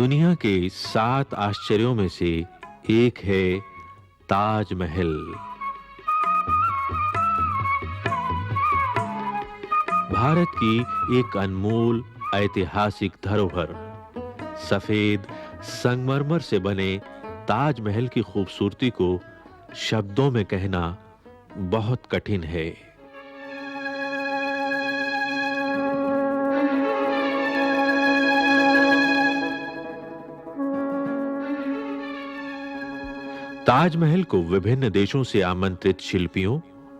दुनिया के 7 आश्चर्यों में से एक है ताजमहल। भारत की एक अनमोल ऐतिहासिक धरोहर, सफेद संगमरमर से बने ताजमहल की खूबसूरती को शब्दों में कहना बहुत कठिन है। ताजमहल को विभिन्न देशों से आमंत्रित शिल्पियों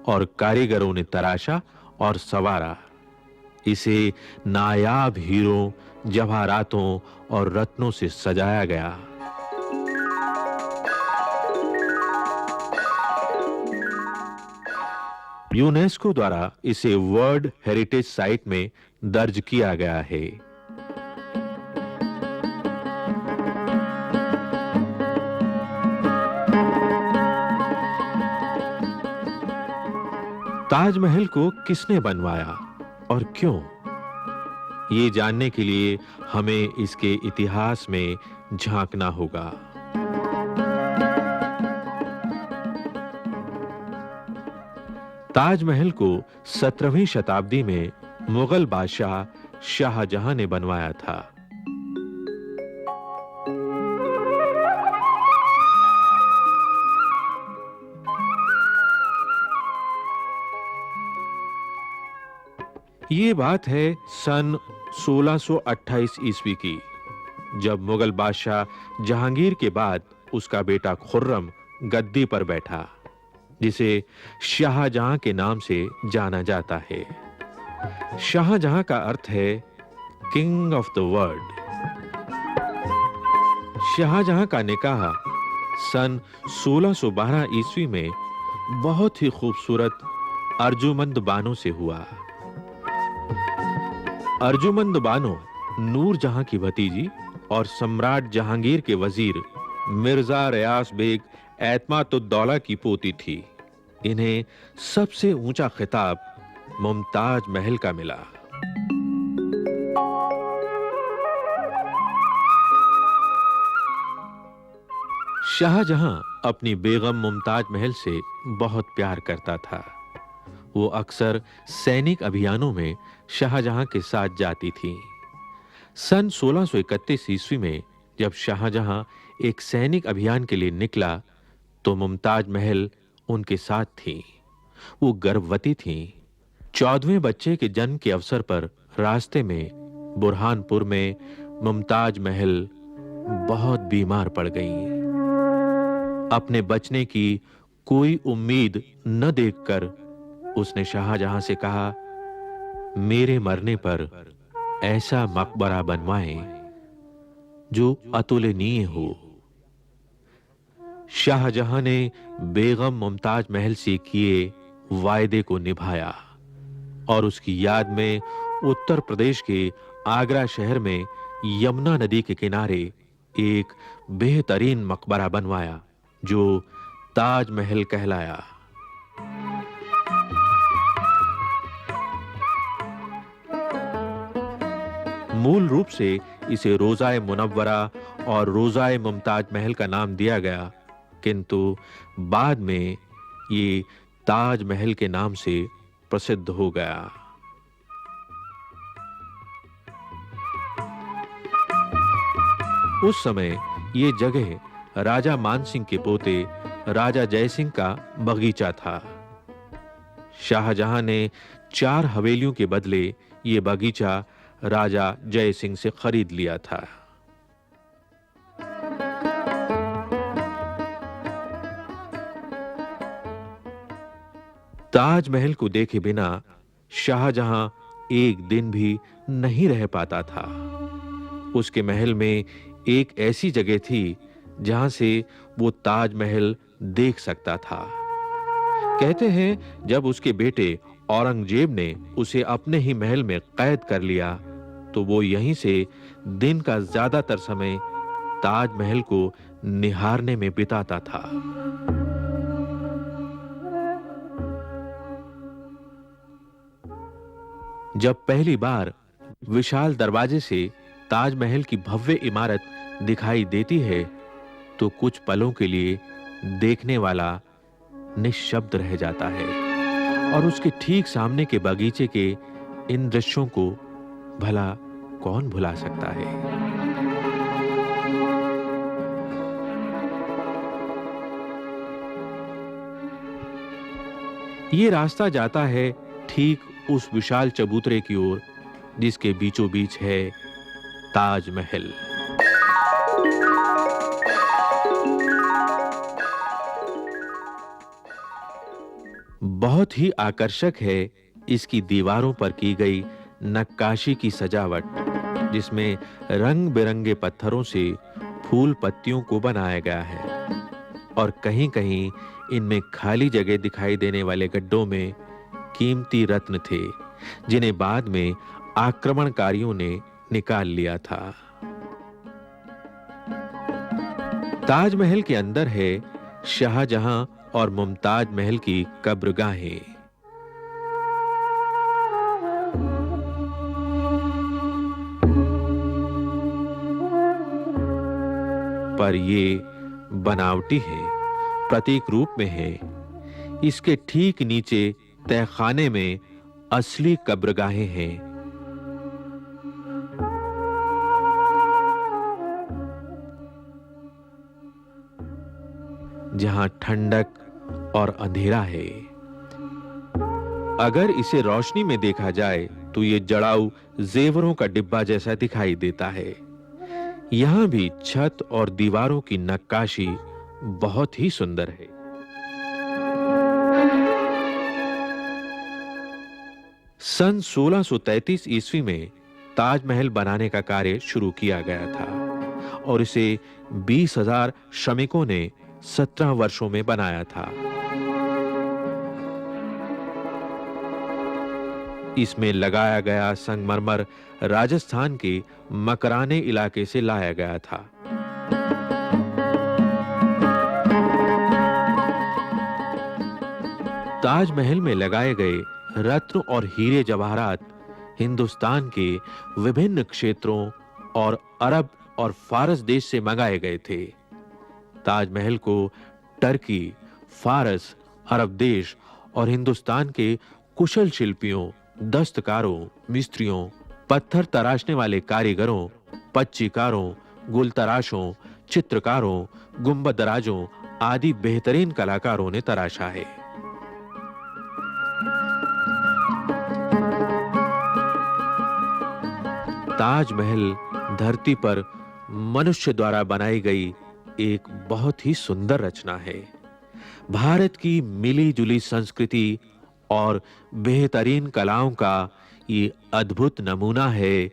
और कारीगरों ने तराशा और संवारा। इसे नायाब हीरों, जवाहरातों और रत्नों से सजाया गया। यूनेस्को द्वारा इसे वर्ल्ड हेरिटेज साइट में दर्ज किया गया है। ताजमहल को किसने बनवाया और क्यों? ये जानने के लिए हमें इसके इतिहास में झांकना होगा। ताजमहल को 17वीं शताब्दी में मुगल बादशाह शाहजहां ने बनवाया था। ये बात है सन 1628 ईस्वी की, जब मुगल बादशाह जहांगीर के बाद उसका बेटा खुर्रम गद्दी पर बैठा, जिसे शाहजहां के नाम से जाना जाता है। शाहजहां का अर्थ है king of the world. Shah Jahan का निकाह सन 1612 ईस्वी में बहुत ही खूबसूरत अर्जुमंद बानो से हुआ। अर्जुमंद बानो नूरजहां की भतीजी और सम्राट जहांगीर के वजीर मिर्जा रियास बेग एतमातुद्दौला की पोती थी। इन्हें सबसे ऊंचा खिताब मुमताज महल का मिला। शाहजहां अपनी बेगम मुमताज महल से बहुत प्यार करता था। वो अक्सर सैनिक अभियानों में शाहजहां के साथ जाती थी। सन 1631 ईस्वी में जब शाहजहां एक सैनिक अभियान के लिए निकला, तो मुमताज महल उनके साथ थी। वो गर्भवती थी। 14वें बच्चे के जन्म के अवसर पर रास्ते में बुरहानपुर में मुमताज महल बहुत बीमार पड़ गईं। अपने बचने की कोई उम्मीद न देखकर उसने शाहजहां से कहा, मेरे मरने पर ऐसा मकबरा बनवाएं जो अतुलनीय हो। शाहजहां ने बेगम मुमताज महल से किए वायदे को निभाया और उसकी याद में उत्तर प्रदेश के आगरा शहर में यमुना नदी के किनारे एक बेहतरीन मकबरा बनवाया जो ताजमहल कहलाया। मूल रूप से इसे रोज़ाए मुनव्वरा और रोज़ाए मुमताज महल का नाम दिया गया, किंतु बाद में ये ताज महल के नाम से प्रसिद्ध हो गया। उस समय ये जगह राजा मानसिंह के पोते राजा जयसिंह का बगीचा था। शाहजहां ने 4 हवेलियों के बदले ये बगीचा राजा जयसिंह से खरीद लिया था। ताजमहल को देखे बिना शाहजहां एक दिन भी नहीं रह पाता था। उसके महल में एक ऐसी जगह थी जहां से वो ताजमहल देख सकता था। कहते हैं जब उसके बेटे औरंगजेब ने उसे अपने ही महल में कैद कर लिया, तो वो यहीं से दिन का ज्यादातर समय ताजमहल को निहारने में बिताता था। जब पहली बार विशाल दरवाजे से ताजमहल की भव्य इमारत दिखाई देती है तो कुछ पलों के लिए देखने वाला निश्शब्द रह जाता है और उसके ठीक सामने के बगीचे के इन दृश्यों को भला कौन भुला सकता है। ये रास्ता जाता है ठीक उस विशाल चबूतरे की ओर जिसके बीचों बीच है ताजमहल। बहुत ही आकर्षक है इसकी दीवारों पर की गई नक्काशी की सजावट, जिसमें रंग-बिरंगे पत्थरों से फूल पत्तियों को बनाया गया है और कहीं-कहीं इनमें खाली जगह दिखाई देने वाले गड्ढों में कीमती रत्न थे, जिन्हें बाद में आक्रमणकारियों ने निकाल लिया था। ताजमहल के अंदर है शाहजहां और मुमताज महल की कब्रगाहें। पर ये बनावटी है, प्रतीक रूप में है। इसके ठीक नीचे तहखाने में असली कब्रगाहें हैं। जहां ठंडक और अंधेरा है। अगर इसे रोशनी में देखा जाए तो ये जड़ाऊ जेवरों का डिब्बा जैसा दिखाई देता है। यहां भी छत और दीवारों की नक्काशी बहुत ही सुंदर है। सन 1633 ईस्वी में ताजमहल बनाने का कार्य शुरू किया गया था और इसे 20,000 श्रमिकों ने 17 वर्षों में बनाया था। इसमें लगाया गया संगमरमर राजस्थान के मकराने इलाके से लाया गया था। ताजमहल में लगाए गए रत्न और हीरे जवाहरात हिंदुस्तान के विभिन्न क्षेत्रों और अरब और फारस देश से मंगाए गए थे। ताजमहल को टर्की, फारस, अरब देश और हिंदुस्तान के कुशल शिल्पियों, दस्तकारों, मिस्त्रियों, पत्थर तराशने वाले कारीगरों, पच्चीकारों, गुलतराशों, चित्रकारों, गुंबदराजों आदि बेहतरीन कलाकारों ने तराशा है। ताजमहल धरती पर मनुष्य द्वारा बनाई गई एक बहुत ही सुंदर रचना है। भारत की मिली-जुली संस्कृति और बेहतरीन कलाओं का ये अद्भुत नमूना है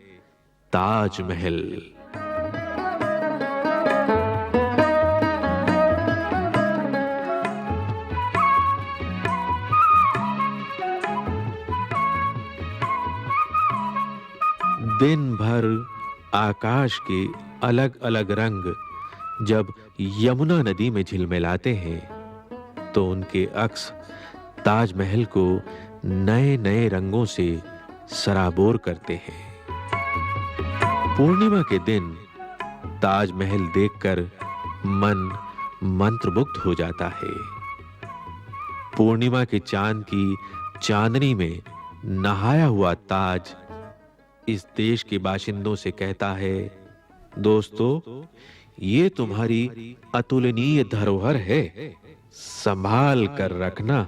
ताजमहल। दिन भर आकाश के अलग-अलग रंग जब यमुना नदी में झिलमिलाते हैं तो उनके अक्स ताजमहल को नए-नए रंगों से सराबोर करते हैं। पूर्णिमा के दिन ताजमहल देखकर मन मंत्रमुग्ध हो जाता है। पूर्णिमा के चांद की चांदनी में नहाया हुआ ताज इस देश के बाशिंदों से कहता है, दोस्तों, ये तुम्हारी अतुलनीय धरोहर है, संभाल कर रखना।